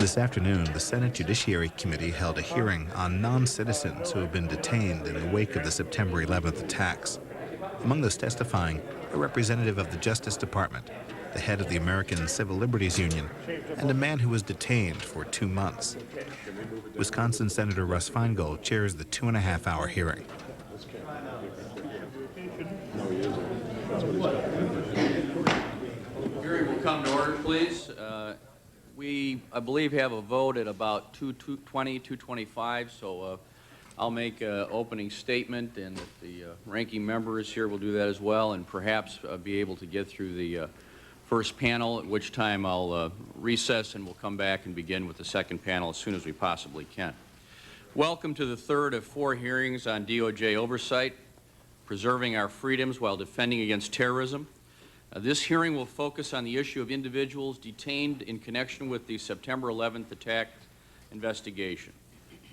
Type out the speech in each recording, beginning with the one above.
This afternoon, the Senate Judiciary Committee held a hearing on non-citizens who have been detained in the wake of the September 11th attacks. Among those testifying, a representative of the Justice Department, the head of the American Civil Liberties Union, and a man who was detained for 2 months. Wisconsin Senator Russ Feingold chairs the 2.5-hour hearing. Hearing will come to order, please. We, I believe, have a vote at about 2:20, 2:25, so I'll make an opening statement, and if the ranking member is here, we'll do that as well, and perhaps be able to get through the first panel, at which time I'll recess and we'll come back and begin with the second panel as soon as we possibly can. Welcome to the third of 4 hearings on DOJ oversight, preserving our freedoms while defending against terrorism. This hearing will focus on the issue of individuals detained in connection with the September 11th attack investigation.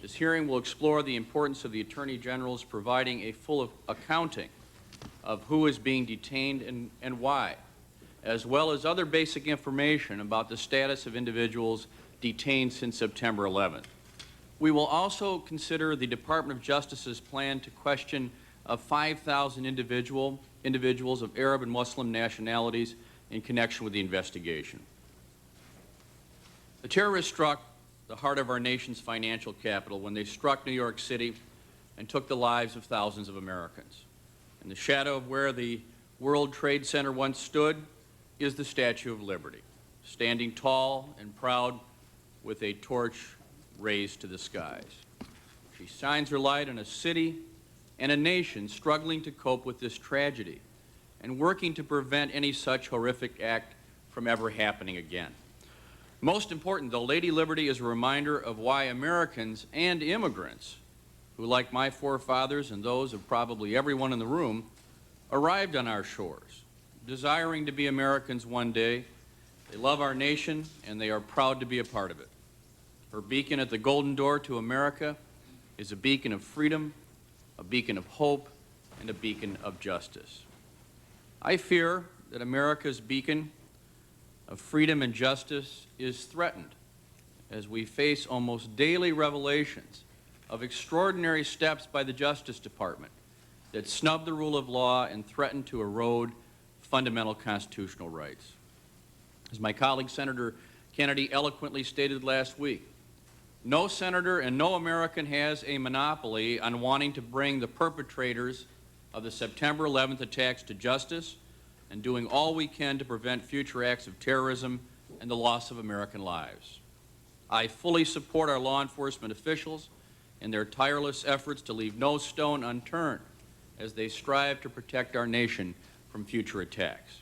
This hearing will explore the importance of the Attorney General's providing a full accounting of who is being detained and why, as well as other basic information about the status of individuals detained since September 11th. We will also consider the Department of Justice's plan to question 5,000 individuals of Arab and Muslim nationalities in connection with the investigation. The terrorists struck the heart of our nation's financial capital when they struck New York City and took the lives of thousands of Americans. In the shadow of where the World Trade Center once stood is the Statue of Liberty, standing tall and proud with a torch raised to the skies. She shines her light on a city and a nation struggling to cope with this tragedy and working to prevent any such horrific act from ever happening again. Most important, though, Lady Liberty is a reminder of why Americans and immigrants, who, like my forefathers and those of probably everyone in the room, arrived on our shores, desiring to be Americans one day. They love our nation, and they are proud to be a part of it. Her beacon at the Golden Door to America is a beacon of freedom, a beacon of hope, and a beacon of justice. I fear that America's beacon of freedom and justice is threatened as we face almost daily revelations of extraordinary steps by the Justice Department that snub the rule of law and threaten to erode fundamental constitutional rights. As my colleague Senator Kennedy eloquently stated last week, no senator and no American has a monopoly on wanting to bring the perpetrators of the September 11th attacks to justice and doing all we can to prevent future acts of terrorism and the loss of American lives. I fully support our law enforcement officials in their tireless efforts to leave no stone unturned as they strive to protect our nation from future attacks.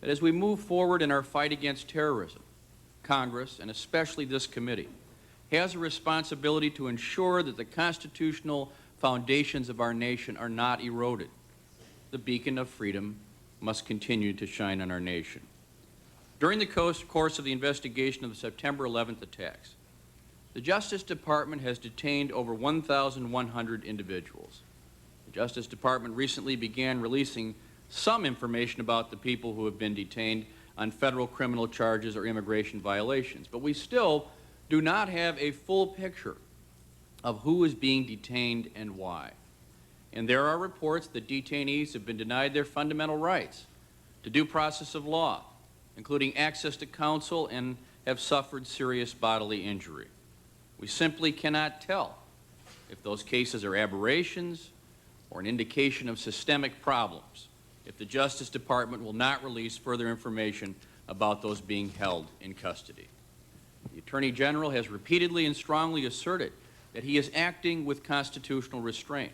But as we move forward in our fight against terrorism, Congress, and especially this committee, has a responsibility to ensure that the constitutional foundations of our nation are not eroded. The beacon of freedom must continue to shine on our nation. During the course of the investigation of the September 11th attacks, the Justice Department has detained over 1,100 individuals. The Justice Department recently began releasing some information about the people who have been detained on federal criminal charges or immigration violations, but we still do not have a full picture of who is being detained and why. And there are reports that detainees have been denied their fundamental rights to due process of law, including access to counsel, and have suffered serious bodily injury. We simply cannot tell if those cases are aberrations or an indication of systemic problems if the Justice Department will not release further information about those being held in custody. The Attorney General has repeatedly and strongly asserted that he is acting with constitutional restraint.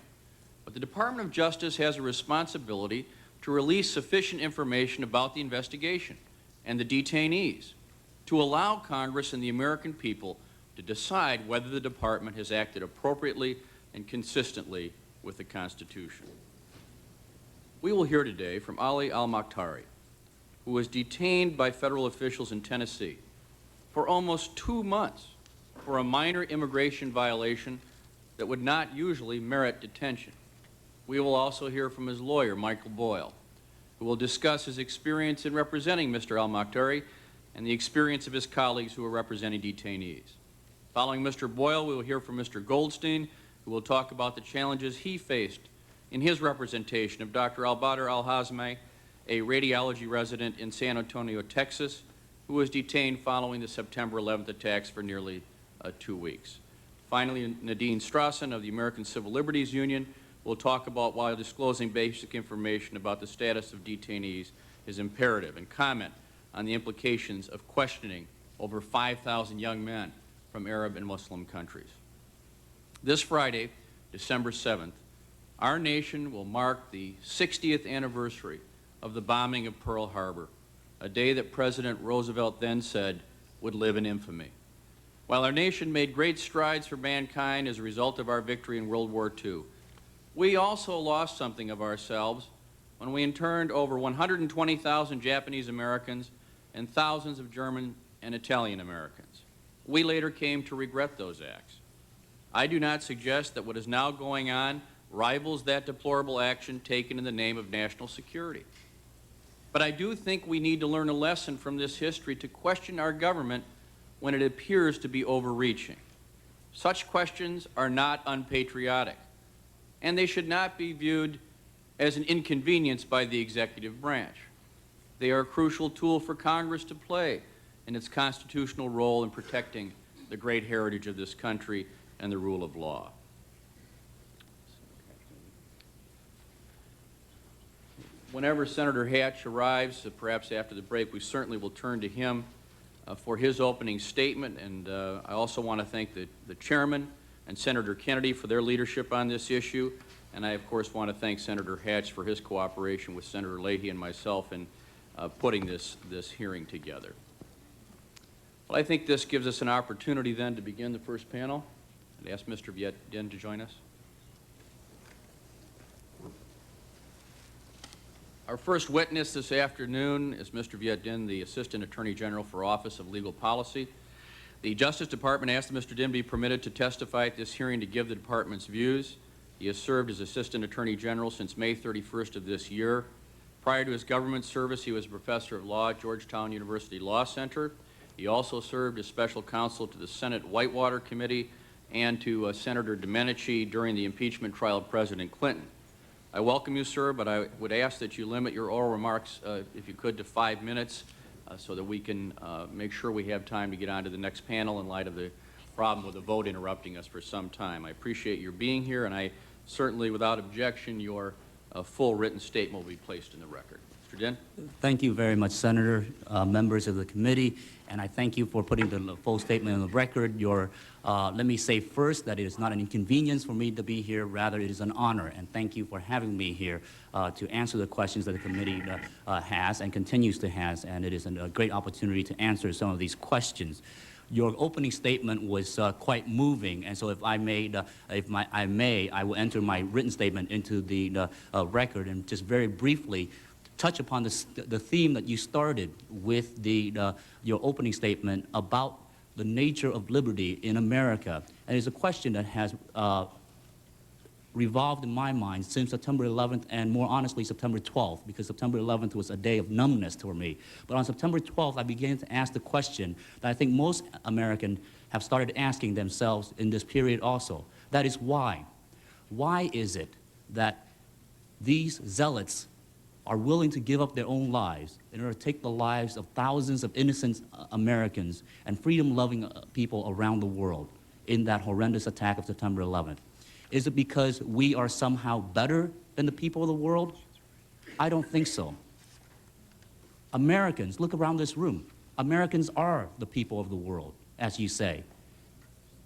But the Department of Justice has a responsibility to release sufficient information about the investigation and the detainees to allow Congress and the American people to decide whether the Department has acted appropriately and consistently with the Constitution. We will hear today from Ali Al-Maqtari, who was detained by federal officials in Tennessee for almost 2 months for a minor immigration violation that would not usually merit detention. We will also hear from his lawyer, Michael Boyle, who will discuss his experience in representing Mr. Al-Maqtari and the experience of his colleagues who are representing detainees. Following Mr. Boyle, we will hear from Mr. Goldstein, who will talk about the challenges he faced in his representation of Dr. Al-Badr Al-Hazmi, a radiology resident in San Antonio, Texas, who was detained following the September 11th attacks for nearly 2 weeks. Finally, Nadine Strassen of the American Civil Liberties Union will talk about why disclosing basic information about the status of detainees is imperative, and comment on the implications of questioning over 5,000 young men from Arab and Muslim countries. This Friday, December 7th, our nation will mark the 60th anniversary of the bombing of Pearl Harbor, a day that President Roosevelt then said would live in infamy. While our nation made great strides for mankind as a result of our victory in World War II, we also lost something of ourselves when we interned over 120,000 Japanese Americans and thousands of German and Italian Americans. We later came to regret those acts. I do not suggest that what is now going on rivals that deplorable action taken in the name of national security. But I do think we need to learn a lesson from this history to question our government when it appears to be overreaching. Such questions are not unpatriotic, and they should not be viewed as an inconvenience by the executive branch. They are a crucial tool for Congress to play in its constitutional role in protecting the great heritage of this country and the rule of law. Whenever Senator Hatch arrives, perhaps after the break, we certainly will turn to him for his opening statement. And I also want to thank the chairman and Senator Kennedy for their leadership on this issue. And I, of course, want to thank Senator Hatch for his cooperation with Senator Leahy and myself in putting this hearing together. Well, I think this gives us an opportunity then to begin the first panel. I'd ask Mr. Viet Din to join us. Our first witness this afternoon is Mr. Viet Din, the Assistant Attorney General for Office of Legal Policy. The Justice Department asked that Mr. Din be permitted to testify at this hearing to give the Department's views. He has served as Assistant Attorney General since May 31st of this year. Prior to his government service, he was a professor of law at Georgetown University Law Center. He also served as special counsel to the Senate Whitewater Committee and to Senator Domenici during the impeachment trial of President Clinton. I welcome you, sir, but I would ask that you limit your oral remarks, if you could, to 5 minutes so that we can make sure we have time to get on to the next panel in light of the problem with the vote interrupting us for some time. I appreciate your being here, and I certainly, without objection, your full written statement will be placed in the record. Mr. Din? Thank you very much, Senator, members of the committee, and I thank you for putting the full statement on the record. Let me say first that it is not an inconvenience for me to be here, rather it is an honor, and thank you for having me here to answer the questions that the committee has and continues to have, and it is a great opportunity to answer some of these questions. Your opening statement was quite moving, and so if I may, I will enter my written statement into the record and just very briefly touch upon the theme that you started with your opening statement about the nature of liberty in America. And it's a question that has revolved in my mind since September 11th and more honestly September 12th, because September 11th was a day of numbness for me. But on September 12th, I began to ask the question that I think most Americans have started asking themselves in this period also. That is why. Why is it that these zealots are willing to give up their own lives in order to take the lives of thousands of innocent Americans and freedom-loving people around the world in that horrendous attack of September 11th? Is it because we are somehow better than the people of the world? I don't think so. Americans, look around this room. Americans are the people of the world, as you say.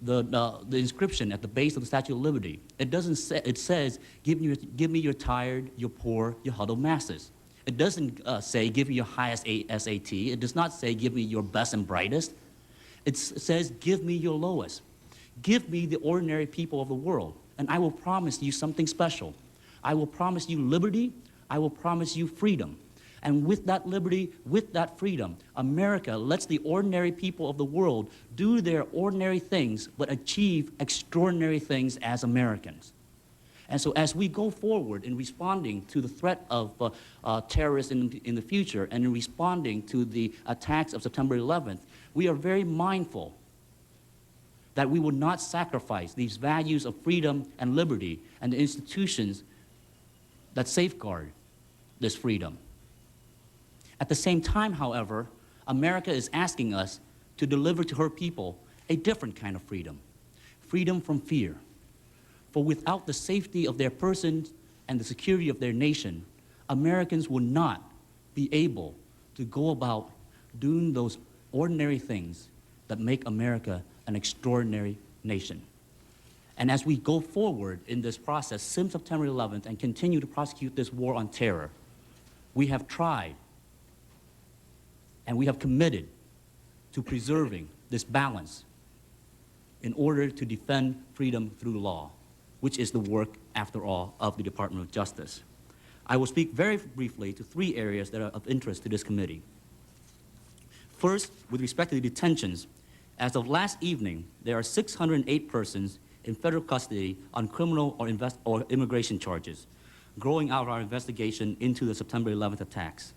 The inscription at the base of the Statue of Liberty, it doesn't say, it says, give me your tired, your poor, your huddled masses. It doesn't say, give me your highest SAT. It does not say, give me your best and brightest. It says, give me your lowest. Give me the ordinary people of the world, and I will promise you something special. I will promise you liberty. I will promise you freedom. And with that liberty, with that freedom, America lets the ordinary people of the world do their ordinary things, but achieve extraordinary things as Americans. And so as we go forward in responding to the threat of terrorists in the future and in responding to the attacks of September 11th, we are very mindful that we will not sacrifice these values of freedom and liberty and the institutions that safeguard this freedom. At the same time, however, America is asking us to deliver to her people a different kind of freedom, freedom from fear. For without the safety of their persons and the security of their nation, Americans will not be able to go about doing those ordinary things that make America an extraordinary nation. And as we go forward in this process since September 11th and continue to prosecute this war on terror, we have tried and we have committed to preserving this balance in order to defend freedom through law, which is the work, after all, of the Department of Justice. I will speak very briefly to 3 areas that are of interest to this committee. First, with respect to the detentions, as of last evening, there are 608 persons in federal custody on criminal or immigration charges, growing out our investigation into the September 11th attacks.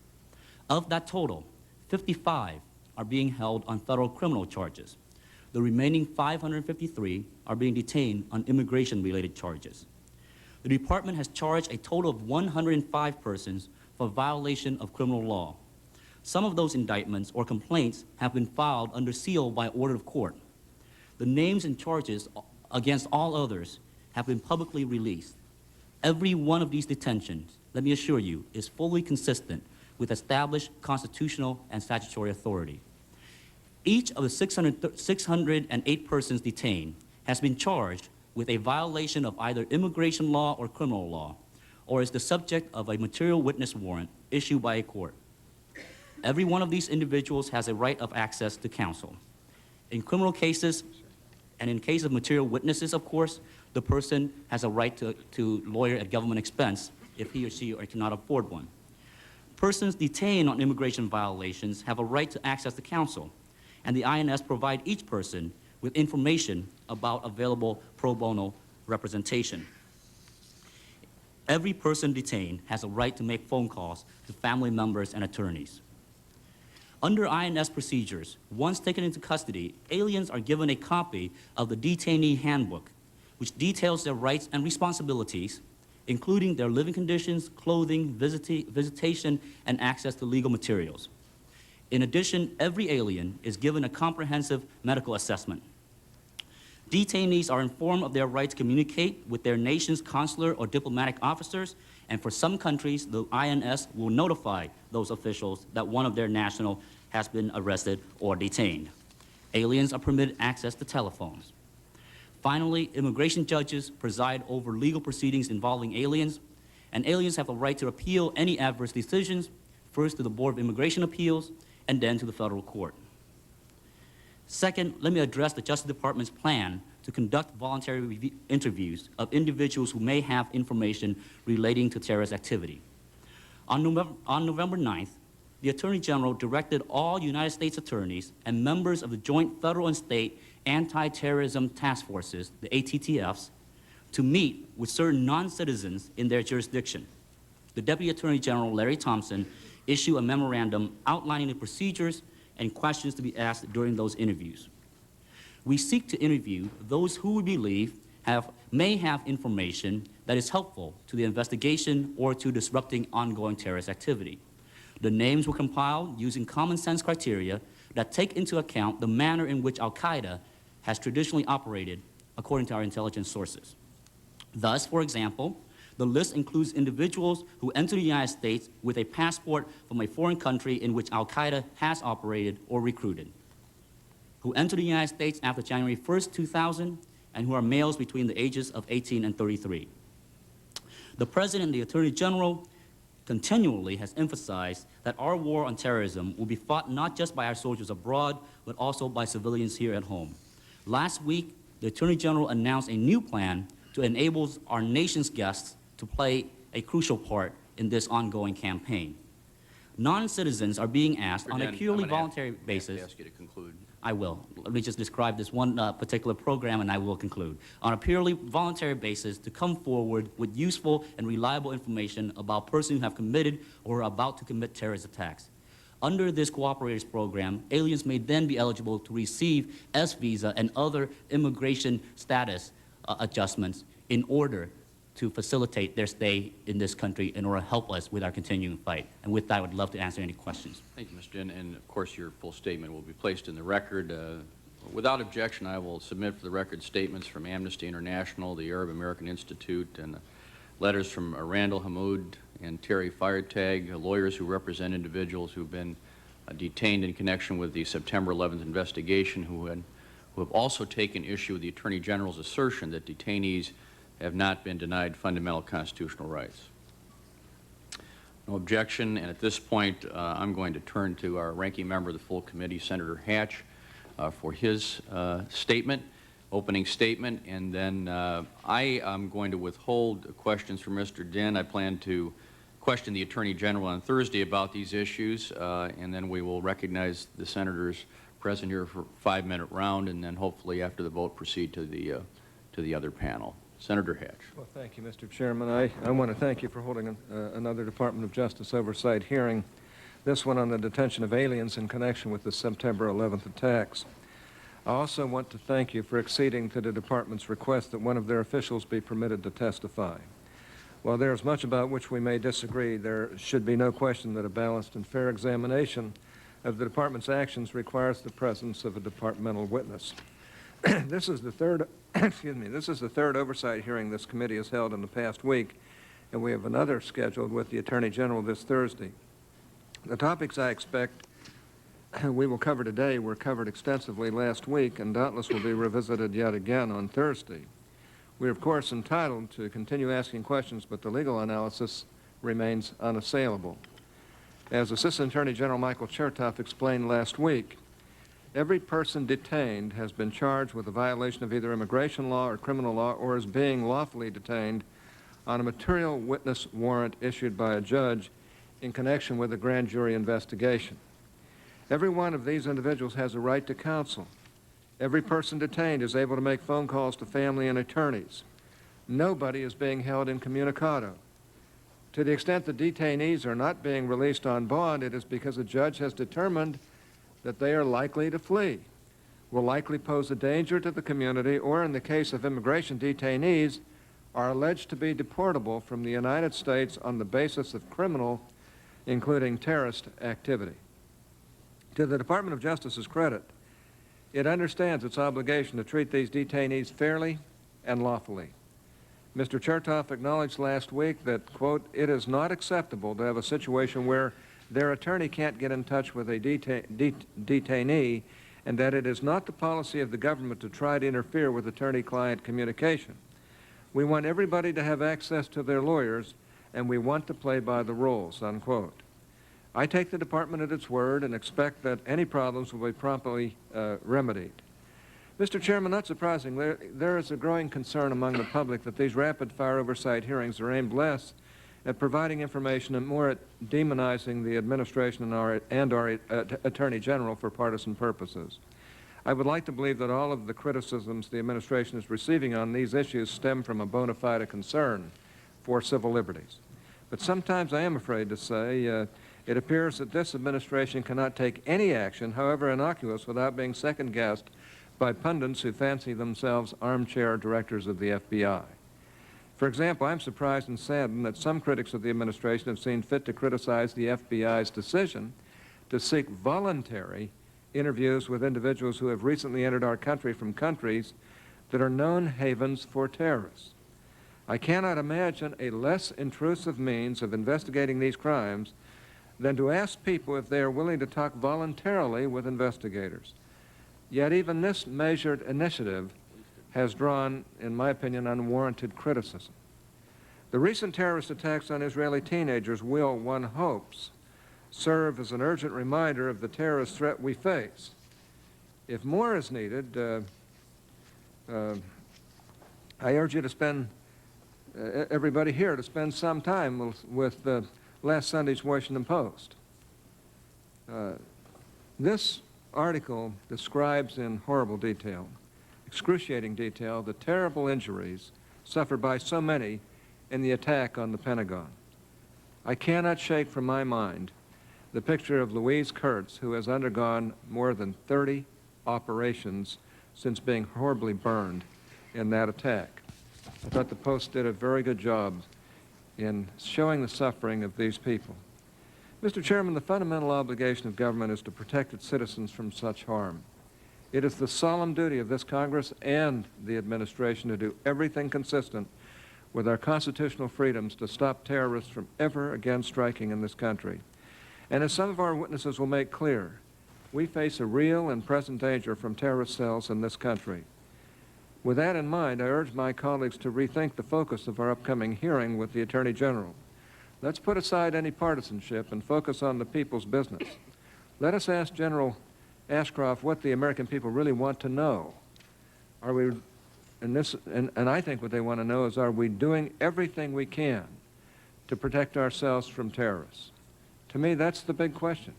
Of that total, 55 are being held on federal criminal charges. The remaining 553 are being detained on immigration-related charges. The department has charged a total of 105 persons for violation of criminal law. Some of those indictments or complaints have been filed under seal by order of court. The names and charges against all others have been publicly released. Every one of these detentions, let me assure you, is fully consistent with established constitutional and statutory authority. Each of the 608 persons detained has been charged with a violation of either immigration law or criminal law, or is the subject of a material witness warrant issued by a court. Every one of these individuals has a right of access to counsel. In criminal cases, and in case of material witnesses, of course, the person has a right to lawyer at government expense if he or she cannot afford one. Persons detained on immigration violations have a right to access to counsel, and the INS provide each person with information about available pro bono representation. Every person detained has a right to make phone calls to family members and attorneys. Under INS procedures, once taken into custody, aliens are given a copy of the detainee handbook, which details their rights and responsibilities, including their living conditions, clothing, visitation, and access to legal materials. In addition, every alien is given a comprehensive medical assessment. Detainees are informed of their right to communicate with their nation's consular or diplomatic officers, and for some countries, the INS will notify those officials that one of their nationals has been arrested or detained. Aliens are permitted access to telephones. Finally, immigration judges preside over legal proceedings involving aliens, and aliens have a right to appeal any adverse decisions, first to the Board of Immigration Appeals, and then to the federal court. Second, let me address the Justice Department's plan to conduct voluntary interviews of individuals who may have information relating to terrorist activity. On November 9th, the Attorney General directed all United States attorneys and members of the joint federal and state anti-terrorism task forces, the ATTFs, to meet with certain non-citizens in their jurisdiction. The Deputy Attorney General, Larry Thompson, issued a memorandum outlining the procedures and questions to be asked during those interviews. We seek to interview those who we believe may have information that is helpful to the investigation or to disrupting ongoing terrorist activity. The names were compiled using common sense criteria that take into account the manner in which Al-Qaeda has traditionally operated according to our intelligence sources. Thus, for example, the list includes individuals who enter the United States with a passport from a foreign country in which Al-Qaeda has operated or recruited, who enter the United States after January 1st, 2000, and who are males between the ages of 18 and 33. The President and the Attorney General continually has emphasized that our war on terrorism will be fought not just by our soldiers abroad, but also by civilians here at home. Last week, the Attorney General announced a new plan to enable our nation's guests to play a crucial part in this ongoing campaign. Non-citizens are being asked on a purely voluntary basis. I have to ask you to conclude. I will. Let me just describe this one particular program and I will conclude. On a purely voluntary basis, to come forward with useful and reliable information about persons who have committed or are about to commit terrorist attacks. Under this cooperators program, aliens may then be eligible to receive S visa and other immigration status adjustments in order to facilitate their stay in this country in order to help us with our continuing fight. And with that, I would love to answer any questions. Thank you, Mr. Dinh, and of course your full statement will be placed in the record. Without objection, I will submit for the record statements from Amnesty International, the Arab American Institute, and letters from Randall Hamoud and Terry Feiertag, lawyers who represent individuals who have been detained in connection with the September 11th investigation, who have also taken issue with the Attorney General's assertion that detainees have not been denied fundamental constitutional rights. No objection, and at this point, I'm going to turn to our ranking member of the full committee, Senator Hatch, for his statement, opening statement, and then I am going to withhold questions from Mr. Dinh. I plan to question the Attorney General on Thursday about these issues, and then we will recognize the senators present here for a 5-minute round, and then hopefully after the vote proceed to the other panel. Senator Hatch. Well, thank you, Mr. Chairman. I want to thank you for holding another Department of Justice oversight hearing, this one on the detention of aliens in connection with the September 11th attacks. I also want to thank you for acceding to the Department's request that one of their officials be permitted to testify. While there is much about which we may disagree, there should be no question that a balanced and fair examination of the Department's actions requires the presence of a departmental witness. This is the third oversight hearing this committee has held in the past week, and we have another scheduled with the Attorney General this Thursday. The topics I expect we will cover today were covered extensively last week and doubtless will be revisited yet again on Thursday. We are, of course, entitled to continue asking questions, but the legal analysis remains unassailable. As Assistant Attorney General Michael Chertoff explained last week, every person detained has been charged with a violation of either immigration law or criminal law or is being lawfully detained on a material witness warrant issued by a judge in connection with a grand jury investigation. Every one of these individuals has a right to counsel. Every person detained is able to make phone calls to family and attorneys. Nobody is being held incommunicado. To the extent the detainees are not being released on bond, it is because a judge has determined that they are likely to flee, will likely pose a danger to the community, or in the case of immigration detainees, are alleged to be deportable from the United States on the basis of criminal, including terrorist activity. To the Department of Justice's credit, it understands its obligation to treat these detainees fairly and lawfully. Mr. Chertoff acknowledged last week that, quote, it is not acceptable to have a situation where their attorney can't get in touch with a detainee, and that it is not the policy of the government to try to interfere with attorney-client communication. We want everybody to have access to their lawyers, and we want to play by the rules, unquote. I take the department at its word and expect that any problems will be promptly remedied. Mr. Chairman, not surprisingly, there is a growing concern among the public that these rapid-fire oversight hearings are aimed less at providing information and more at demonizing the administration and our Attorney General for partisan purposes. I would like to believe that all of the criticisms the administration is receiving on these issues stem from a bona fide concern for civil liberties. But sometimes I am afraid to say it appears that this administration cannot take any action, however innocuous, without being second-guessed by pundits who fancy themselves armchair directors of the FBI. For example, I'm surprised and saddened that some critics of the administration have seen fit to criticize the FBI's decision to seek voluntary interviews with individuals who have recently entered our country from countries that are known havens for terrorists. I cannot imagine a less intrusive means of investigating these crimes than to ask people if they are willing to talk voluntarily with investigators. Yet even this measured initiative has drawn, in my opinion, unwarranted criticism. The recent terrorist attacks on Israeli teenagers will, one hopes, serve as an urgent reminder of the terrorist threat we face. If more is needed, I urge you to spend, everybody here, to spend some time with last Sunday's Washington Post. This article describes in horrible detail, excruciating detail, the terrible injuries suffered by so many in the attack on the Pentagon. I cannot shake from my mind the picture of Louise Kurtz, who has undergone more than 30 operations since being horribly burned in that attack. I thought the Post did a very good job in showing the suffering of these people. Mr. Chairman, the fundamental obligation of government is to protect its citizens from such harm. It is the solemn duty of this Congress and the administration to do everything consistent with our constitutional freedoms to stop terrorists from ever again striking in this country. And as some of our witnesses will make clear, we face a real and present danger from terrorist cells in this country. With that in mind, I urge my colleagues to rethink the focus of our upcoming hearing with the Attorney General. Let's put aside any partisanship and focus on the people's business. Let us ask General Ashcroft what the American people really want to know. Are we, and I think what they want to know is, are we doing everything we can to protect ourselves from terrorists? To me, that's the big question.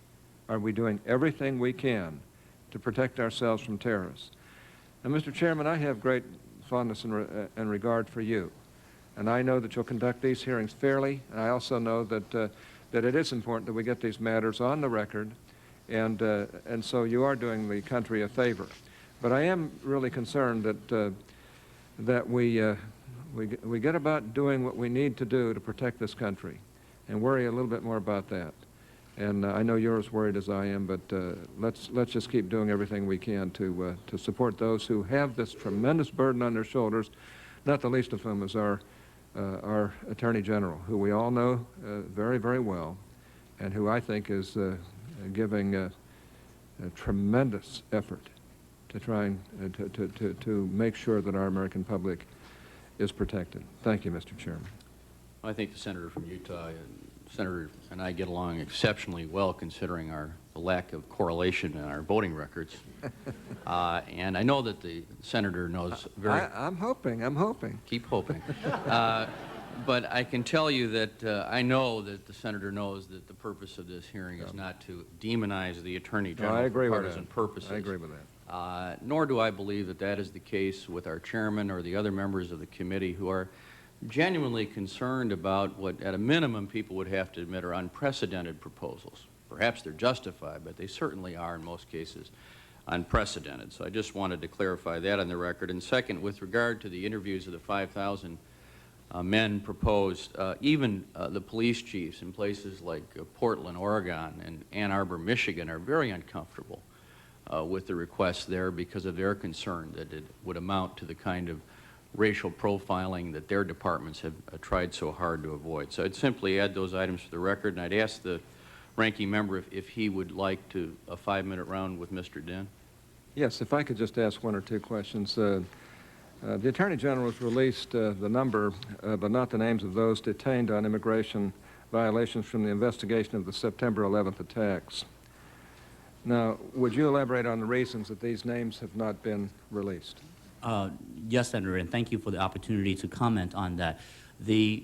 Are we doing everything we can to protect ourselves from terrorists? And Mr. Chairman, I have great fondness and regard for you. And I know that you'll conduct these hearings fairly. And I also know that, that it is important that we get these matters on the record. And so you are doing the country a favor. But I am really concerned that, that we get about doing what we need to do to protect this country and worry a little bit more about that. And I know you're as worried as I am, but let's just keep doing everything we can to support those who have this tremendous burden on their shoulders, not the least of whom is our Attorney General, who we all know very, very well, and who I think is giving a tremendous effort to try and to make sure that our American public is protected. Thank you, Mr. Chairman. I think the senator from Utah, Senator and I get along exceptionally well, considering the lack of correlation in our voting records. And I know that the senator knows very... I'm hoping. Keep hoping. But I can tell you that I know that the senator knows that the purpose of this hearing is not to demonize the Attorney General for partisan purposes. I agree with that. Nor do I believe that that is the case with our chairman or the other members of the committee who are genuinely concerned about what, at a minimum, people would have to admit are unprecedented proposals. Perhaps they're justified, but they certainly are, in most cases, unprecedented. So I just wanted to clarify that on the record. And second, with regard to the interviews of the 5,000 men proposed, even the police chiefs in places like Portland, Oregon, and Ann Arbor, Michigan, are very uncomfortable with the requests there because of their concern that it would amount to the kind of racial profiling that their departments have tried so hard to avoid. So I'd simply add those items for the record, and I'd ask the ranking member if he would like to a 5-minute round with Mr. Dinh. Yes, if I could just ask one or two questions. The Attorney General has released the number, but not the names of those detained on immigration violations from the investigation of the September 11th attacks. Now, would you elaborate on the reasons that these names have not been released? Yes, Senator, and thank you for the opportunity to comment on that. The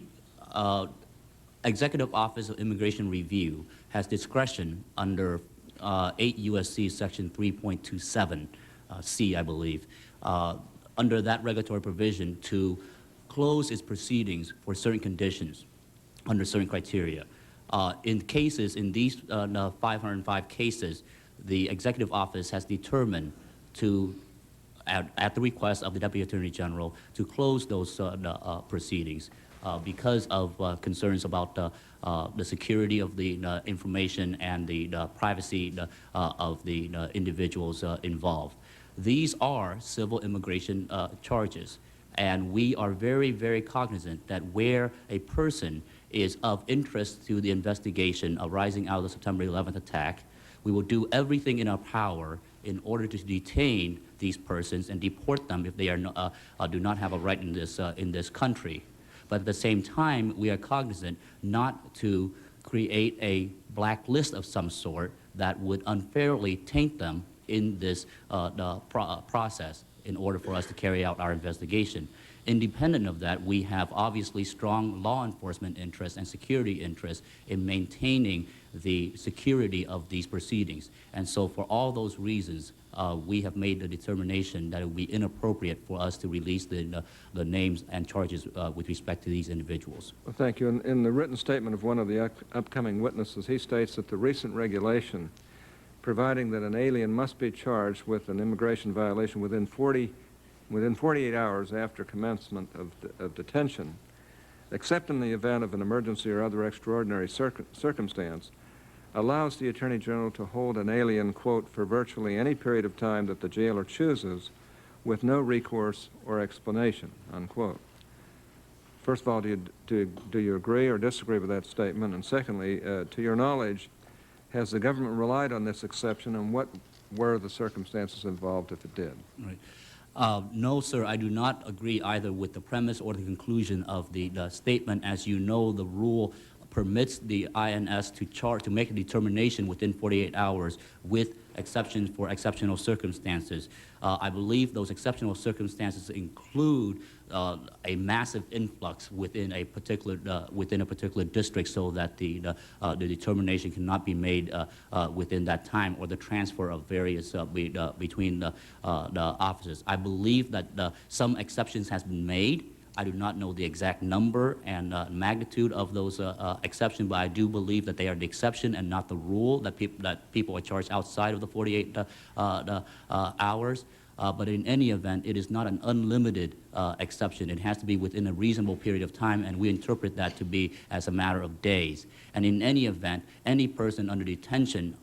Executive Office of Immigration Review has discretion under 8 U.S.C. Section 3.27 C, I believe, under that regulatory provision to close its proceedings for certain conditions under certain criteria. In these 505 cases, the Executive Office has determined to at the request of the Deputy Attorney General, to close those proceedings because of concerns about the security of the information and the privacy of the individuals involved. These are civil immigration charges, and we are very, very cognizant that where a person is of interest to the investigation arising out of the September 11th attack, we will do everything in our power in order to detain these persons and deport them if they are do not have a right in this country. But at the same time, we are cognizant not to create a blacklist of some sort that would unfairly taint them in this process in order for us to carry out our investigation. Independent of that, we have obviously strong law enforcement interests and security interests in maintaining the security of these proceedings. And so for all those reasons, we have made the determination that it would be inappropriate for us to release the names and charges with respect to these individuals. Well, thank you. In the written statement of one of the upcoming witnesses, he states that the recent regulation providing that an alien must be charged with an immigration violation within 48 hours after commencement of detention, except in the event of an emergency or other extraordinary circumstance, allows the Attorney General to hold an alien, quote, for virtually any period of time that the jailer chooses with no recourse or explanation, unquote. First of all, do you agree or disagree with that statement? And secondly, to your knowledge, has the government relied on this exception, and what were the circumstances involved if it did? Right. No, sir, I do not agree either with the premise or the conclusion of the statement. As you know, the rule permits the INS to make a determination within 48 hours with exceptions for exceptional circumstances. I believe those exceptional circumstances include a massive influx within a particular district, so that the determination cannot be made within that time, or the transfer of various between the officers. I believe that some exceptions has been made. I do not know the exact number and magnitude of those exceptions, but I do believe that they are the exception and not the rule, that people are charged outside of the 48 hours. But in any event, it is not an unlimited exception. It has to be within a reasonable period of time, and we interpret that to be as a matter of days. And in any event, any person under detention,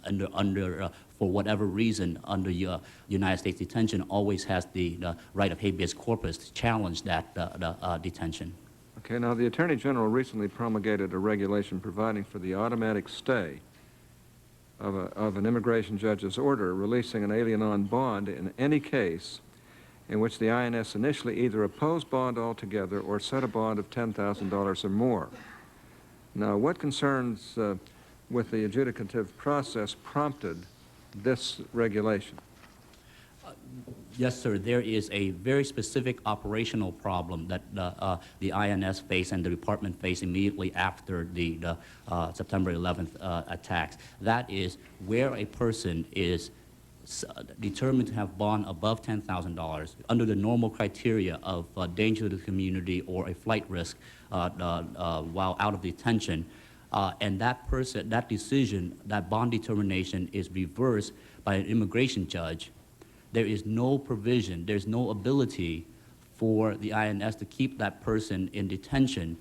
for whatever reason, under United States detention, always has the right of habeas corpus to challenge that detention. Okay, now the Attorney General recently promulgated a regulation providing for the automatic stay of an immigration judge's order releasing an alien on bond in any case in which the INS initially either opposed bond altogether or set a bond of $10,000 or more. Now, what concerns with the adjudicative process prompted this regulation? Yes, sir. There is a very specific operational problem that the INS faced and the department faced immediately after the September 11th attacks. That is where a person is determined to have bond above $10,000 under the normal criteria of danger to the community or a flight risk while out of detention. And that decision, that bond determination is reversed by an immigration judge. There is no provision, there's no ability for the INS to keep that person in detention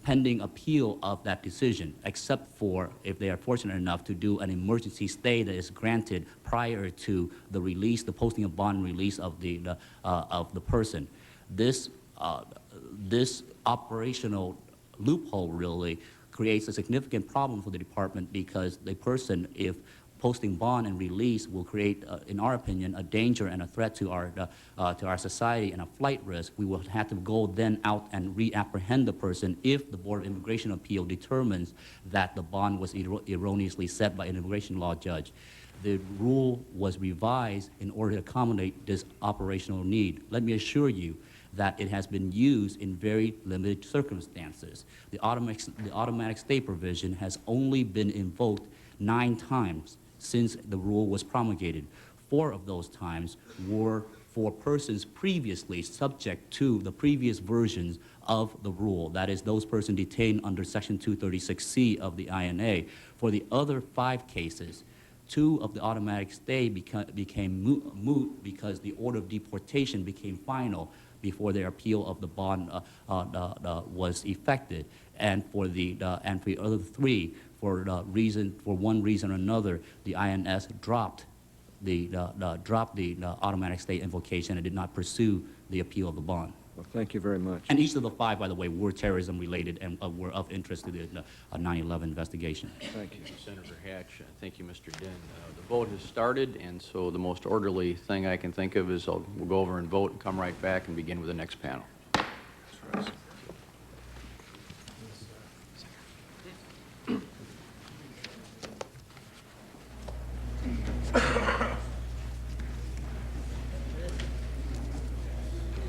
pending appeal of that decision, except for if they are fortunate enough to do an emergency stay that is granted prior to the release, the posting of bond release of the person. This operational loophole really creates a significant problem for the department, because the person, if posting bond and release, will create, in our opinion, a danger and a threat to our society and a flight risk. We will have to go then out and reapprehend the person if the Board of Immigration Appeal determines that the bond was erroneously set by an immigration law judge. The rule was revised in order to accommodate this operational need. Let me assure you that it has been used in very limited circumstances. The automatic stay provision has only been invoked 9 times since the rule was promulgated. 4 of those times were for persons previously subject to the previous versions of the rule. That is, those persons detained under Section 236C of the INA. For the other 5 cases, 2 of the automatic stay became moot because the order of deportation became final before their appeal of the bond was effected. And for the other 3, for one reason or another, the INS dropped the automatic stay invocation and did not pursue the appeal of the bond. Well, thank you very much. And each of the 5, by the way, were terrorism related and were of interest to the 9/11 investigation. Thank you. Senator Hatch. Thank you, Mr. Dinh. The vote has started, and so the most orderly thing I can think of is we'll go over and vote and come right back and begin with the next panel.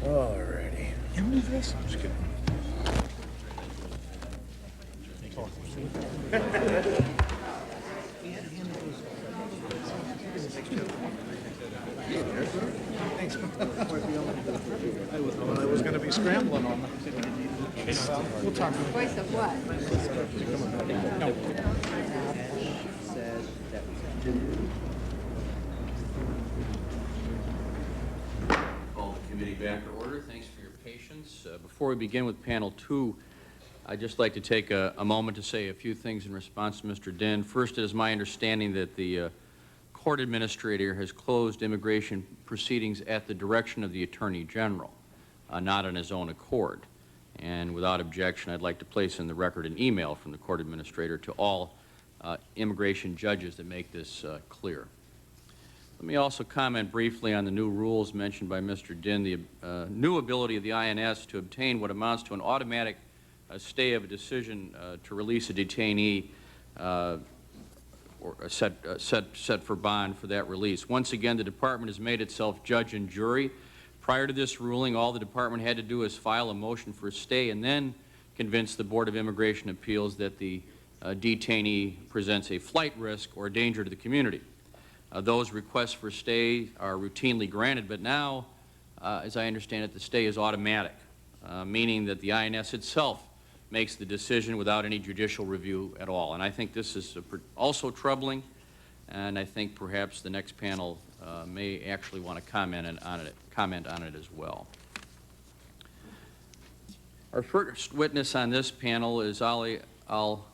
Alrighty. this? I'm just kidding. I was going to be scrambling on them. We'll talk. Voice of what? Call the committee back to order. Thanks for your patience. Before we begin with panel 2, I'd just like to take a moment to say a few things in response to Mr. Dinh. First, it is my understanding that the court administrator has closed immigration proceedings at the direction of the Attorney General, not on his own accord. And without objection, I'd like to place in the record an email from the court administrator to all immigration judges that make this clear. Let me also comment briefly on the new rules mentioned by Mr. Dinh, the new ability of the INS to obtain what amounts to an automatic stay of a decision to release a detainee or set for bond for that release. Once again, the department has made itself judge and jury. Prior to this ruling, all the department had to do is file a motion for a stay and then convince the Board of Immigration Appeals that the detainee presents a flight risk or danger to the community. Those requests for stay are routinely granted, but now, as I understand it, the stay is automatic, meaning that the INS itself makes the decision without any judicial review at all. And I think this is also troubling, and I think perhaps the next panel may actually want to comment on it as well. Our first witness on this panel is Ali Al-Maqtari.